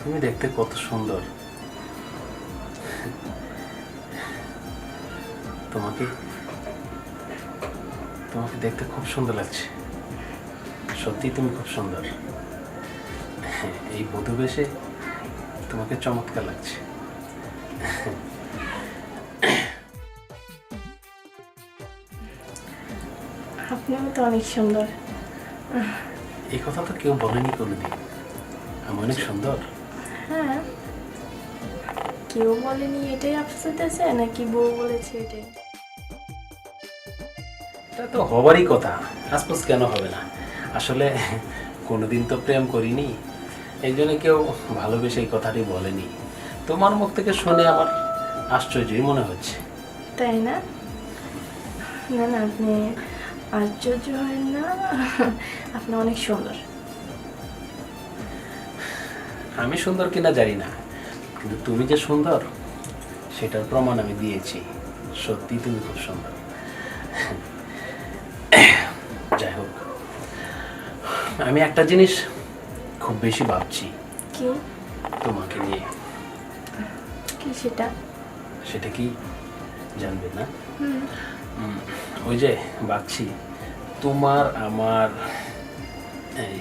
তুমি দেখতে কত সুন্দর। তোমাকে তোমাকে দেখতে খুব সুন্দর লাগছে। সত্যি তুমি খুব সুন্দর। এই বধূ বেশে তোমাকে চমৎকার লাগছে। আপনিও তো অনেক সুন্দর। এই কথা তো কেউ বলেনি কোনোদিন, আমি অনেক সুন্দর। হ্যাঁ, কেউ বলেনি এটাই আফসোস আছে নাকি বউ বলেছে এটাই? এটা তো হবারই কথা, আশপাশ কেন হবে না? আসলে কোনোদিন তো প্রেম করিনি, এই জন্য কেউ ভালোবেসে এই কথাটি বলেনি। তোমার মুখ থেকে শুনে আমার আশ্চর্যই মনে হচ্ছে। তাই না? না না, আপনি আশ্চর্য হয় না, আপনি অনেক সুন্দর। আমি সুন্দর কিনা জানি না, কিন্তু তুমি যে সুন্দর সেটার প্রমাণ আমি দিয়েছি। সত্যি তুমি খুব সুন্দর। যাই হোক, আমি একটা জিনিস খুব বেশি ভাবছি কি? তোমাকে নিয়ে। কি সেটা? সেটা কি জানবে না? হুম। ওই যে ভাবছি তোমার আমার এই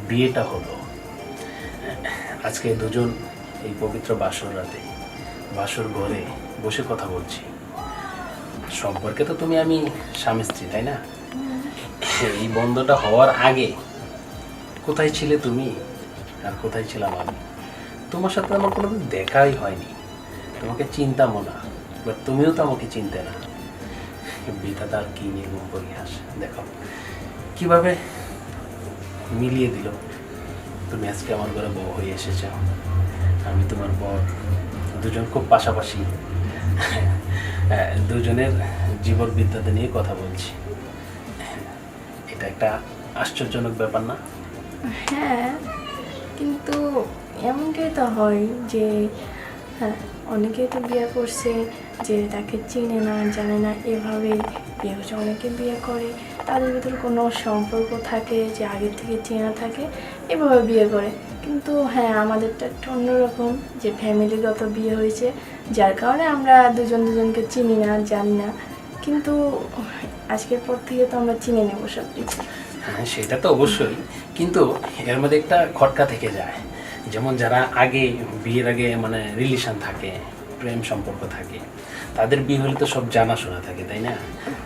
বিয়েটা হলো আজকে, দুজন এই পবিত্র বাসর রাতে বাসর ঘরে বসে কথা বলছি। সম্পর্কে তো তুমি আমি স্বামী স্ত্রী, তাই না? এই বন্ধটা হওয়ার আগে কোথায় ছিলে তুমি আর কোথায় ছিলাম আমি? তোমার সাথে আমার কোনোদিন দেখাই হয়নি, তোমাকে চিনতামও না, বাট তুমিও তো আমাকে চিনতে না। বিধাতার কি নির্মম পরিহাস, দেখো কিভাবে মিলিয়ে দিল। তুমি আজকে আমার ঘরে বউ হয়ে এসেছ, আমি তোমার বর, দুজন খুব পাশাপাশি, দুজনের জীবন বিদ্যাতে নিয়ে কথা বলছি। এটা একটা আশ্চর্যজনক ব্যাপার না? হ্যাঁ, কিন্তু এমনটাই তো হয় যে হ্যাঁ, অনেকেই তো বিয়ে করছে যে তাকে চিনে না জানে না, এভাবে বিয়ে হচ্ছে। অনেকে বিয়ে করে তাদের ভিতরে কোনো সম্পর্ক থাকে যে আগের থেকে চেনা থাকে, এভাবে বিয়ে করে। কিন্তু হ্যাঁ, আমাদেরটা একটু অন্যরকম, যে ফ্যামিলিগত বিয়ে হয়েছে, যার কারণে আমরা দুজন দুজনকে চিনি না জানি না, কিন্তু আজকের পর থেকে তো আমরা চিনে নেব সব কিছু। হ্যাঁ, সেটা তো অবশ্যই, কিন্তু এর মধ্যে একটা খটকা থেকে যায়। যেমন যারা আগে বিয়ের আগে মানে রিলেশন থাকে, প্রেম সম্পর্ক থাকে, তাদের বিয়ে হলে তো সব জানাশোনা থাকে, তাই না?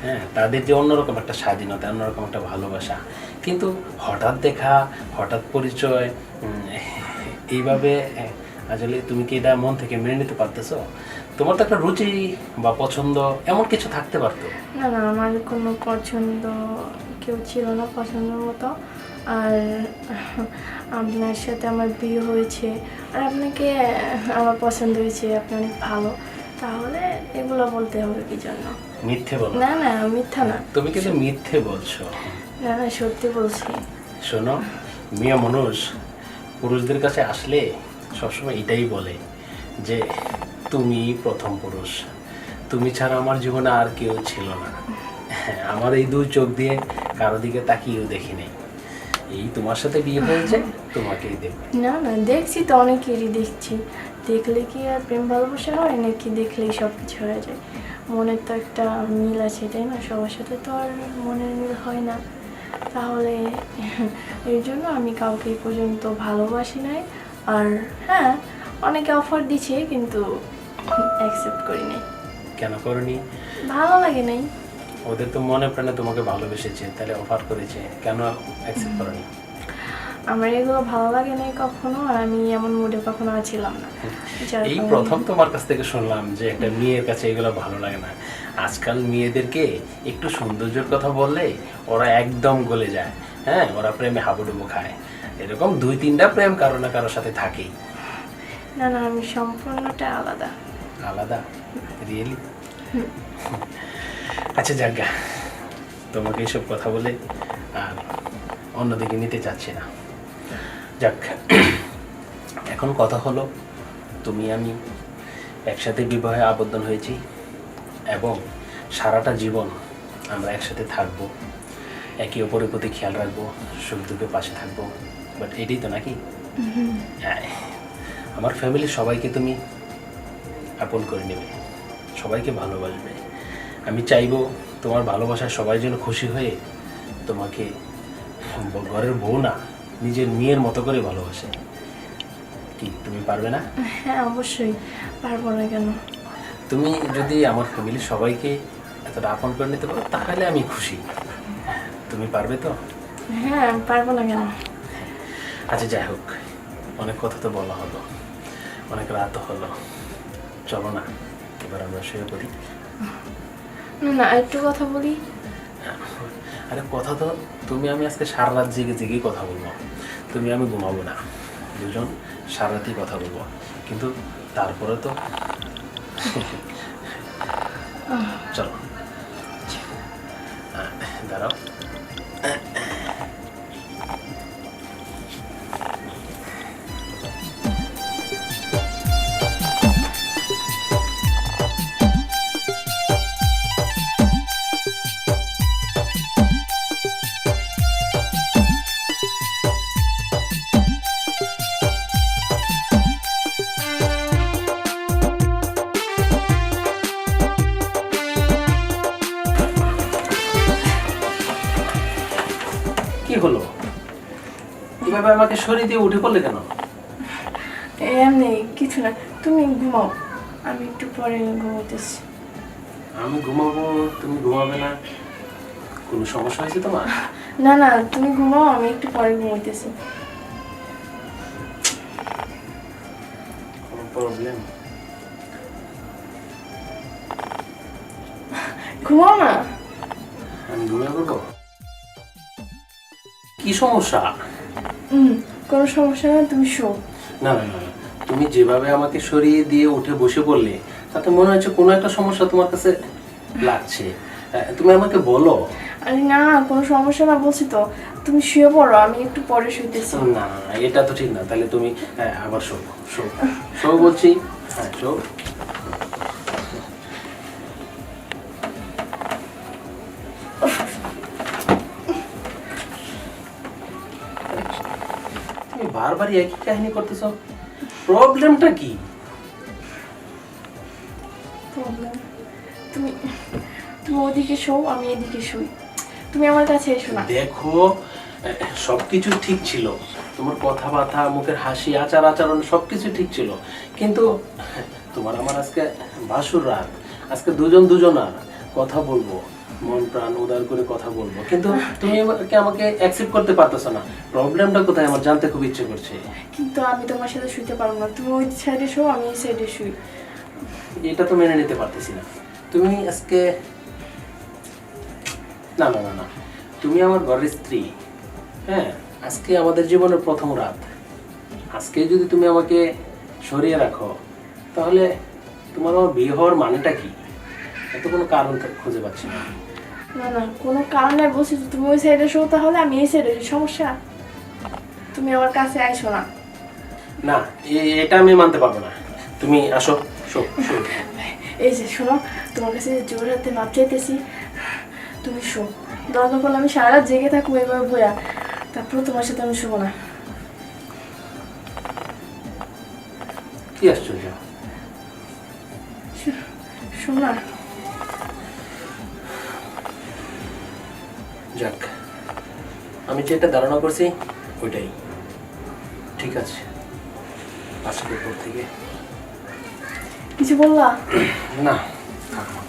হ্যাঁ, তাদের যে অন্যরকম একটা স্বাধীনতা, অন্যরকম একটা ভালোবাসা। কিন্তু হঠাৎ দেখা, হঠাৎ পরিচয়, এইভাবে আসলে তুমি কি এটা মন থেকে মেনে নিতে পারতেছো? তোমার তো একটা রুচি বা পছন্দ এমন কিছু থাকতে পারতো। না না, আমার কোনো পছন্দ কেউ ছিল না পছন্দের মতো। আর আপনার সাথে আমার বিয়ে হয়েছে, আর আপনাকে আমার পছন্দ হয়েছে, আপনি অনেক ভালো, তাহলে এগুলো বলতে হবে কি জন্য? মিথ্যে বলো না না, মিথ্যা না। তুমি কিন্তু মিথ্যে বলছো। না না, সত্যি বলছি। শোনো, মেয়ে মানুষ পুরুষদের কাছে আসলে সবসময় এটাই বলে যে তুমি প্রথম পুরুষ, তুমি ছাড়া আমার জীবনে আর কেউ ছিল না। হ্যাঁ, আমার এই দুই চোখ দিয়ে কারো দিকে তাকিয়েও দেখি নেই, এই তোমার সাথে বিয়ে হয়েছে, তোমাকেই দেখবে। না না, দেখছি তো, অনেকেরই দেখছি। দেখলে কি আর প্রেম ভালোবাসা হয় নাকি দেখলেই সব কিছু হয়ে যায়? মনের তো একটা মিল আছে, তাই না? সবার সাথে তো আর মনের মিল হয় না। তাহলে এর জন্য আমি কাউকে এই পর্যন্ত ভালোবাসি নাই। আর হ্যাঁ, অনেকে অফার দিচ্ছে কিন্তু অ্যাকসেপ্ট করি নাই। কেন করনি? ভালো লাগে নাই। ওদের তো মনে প্রাণে তোমাকে ভালোবেসেছে, তাহলে অফার করেছে, কেন অ্যাকসেপ্ট করনি? আমার এগুলো ভালো লাগে নাই কখনো, আর আমি এমন মুডে কখনো ছিলাম না। যার এই কারণে- প্রথম তোমার কাছ থেকে শুনলাম যে একটা মেয়ের কাছে এগুলো ভালো লাগে না। আজকাল মেয়েদেরকে একটু সৌন্দর্যের কথা বললে ওরা একদম গলে যায়। হ্যাঁ, ওরা প্রেমে হাবুডুবু খায়। এরকম দুই তিনটা প্রেম কারো না কারোর সাথে থাকেই। না না, আমি সম্পূর্ণটা আলাদা। আলাদা? রিয়েলি? আচ্ছা যাজ্ঞা, তোমাকে এইসব কথা বলে আর অন্যদিকে নিতে চাচ্ছি না। যাক, এখন কথা হলো তুমি আমি একসাথে বিবাহে আবদ্ধ হয়েছি এবং সারাটা জীবন আমরা একসাথে থাকবো, একে অপরের প্রতি খেয়াল রাখবো, সুখ দুঃখে পাশে থাকবো। বাট এটাই তো নাকি? হ্যাঁ, আমার ফ্যামিলির সবাইকে তুমি আপন করে নেবে, সবাইকে ভালোবাসবে। আমি চাইবো তোমার ভালোবাসায় সবাই যেন খুশি হয়ে তোমাকে ঘরের বউ না, নিজের মেয়ের মতো করে ভালোবাসে। কি তুমি পারবে না? হ্যাঁ অবশ্যই, পারবো না কেন? তুমি যদি আমার ফ্যামিলির সবাইকে এতটা আপন করে নিতে পারো তাহলে আমি খুশি। তুমি পারবে তো? হ্যাঁ পারবো না কেন? আচ্ছা যাই হোক, অনেক কথা তো বলা হলো, অনেক রাত হলো, চলো না এবার আমরা শুয়ে পড়ি। না না, একটু কথা বলি। আরে কথা তো তুমি আমি আজকে সারা রাত জেগে জেগেই কথা বলবো। তুমি আমি ঘুমাবো না, দুজন সারা রাতই কথা বলবো, কিন্তু তারপরে তো চলো দাঁড়াও। কি হলো, এভাবে আমাকে সরিয়ে দিয়ে উঠে পড়লে কেন? এমনি কিছু না, তুমি ঘুমাও, আমি একটু পরে ঘুমাতেছি। আমি ঘুমাবো, তুমি ঘুমাবে না? কোনো সমস্যা হয়েছে তোমার? না না, তুমি ঘুমাও, আমি একটু পরে ঘুমাইতেছি। কোনো প্রবলেম? ঘুমাও না। আমি ঘুমিয়ে পড়বো? কি সমস্যা? কোনো সমস্যা না, তুমি শো। না না না না, তুমি যেভাবে আমাকে সরিয়ে দিয়ে উঠে বসে পড়লে তাতে মনে হচ্ছে কোনো একটা সমস্যা তোমার কাছে লাগছে। তুমি আমাকে বলো। আরে না, কোনো সমস্যা না বলছি তো, তুমি শুয়ে পড়ো, আমি একটু পরে শুইতেছি। না না না, এটা তো ঠিক না। তাহলে তুমি আবার শো শো শো বলছি। হ্যাঁ শো। তুমি বারবার একই কাহিনী করতেছো, প্রবলেমটা কি? প্রবলেম, তুমি তুমি ওদিকে শো, আমি এদিকে শুই, তুমি আমার কাছে এসো না। দেখো, সবকিছু ঠিক ছিল, তোমার কথাবার্তা, মুখের হাসি, আচার আচরণ সবকিছু ঠিক ছিল, কিন্তু তোমার আমার আজকে ভাসুর রাত, আজকে দুজন দুজনার কথা বলবো, মন প্রাণ উদার করে কথা বলবো, কিন্তু তুমি আমাকে অ্যাকসেপ্ট করতে পারতেছো না। প্রবলেমটা কোথায় আমার জানতে খুব ইচ্ছে করছে। কিন্তু আমি তোমার সাথে শুইতে পারবো না, তুমি ওই সাইডে শো, আমি এই সাইডে শুই। এটা তো মেনে নিতে পারতেছি না। তুমি আজকে না না না না, তুমি আমার ঘরের স্ত্রী। হ্যাঁ, আজকে আমাদের জীবনের প্রথম রাত, আজকে যদি তুমি আমাকে সরিয়ে রাখো তাহলে তোমার আমার বিয়ে হওয়ার মানেটা কি? এত কোনো কারণ খুঁজে পাচ্ছি না। না না, কোনো কারণে বলছি তো, তুমি ওই সাইডে শো, তাহলে আমি এই সাইডে শুই, সমস্যা? তুমি আমার কাছে আইসো না। না, এটা আমি মানতে পারবো না। তুমি আসো, শো শো। এই যে শোনো, তোমার কাছে জোর হাতে মাপ চাইতেছি, তুমি শো। দরকার পড়লে আমি সারা রাত জেগে থাকবো এভাবে বইয়া, তারপর তোমার সাথে আমি শোবো না। কি আশ্চর্য! শোন না। যাক, আমি যেটা ধারণা করছি ওইটাই ঠিক আছে। আজকের পর থেকে কিছু বললা? না, থাকো।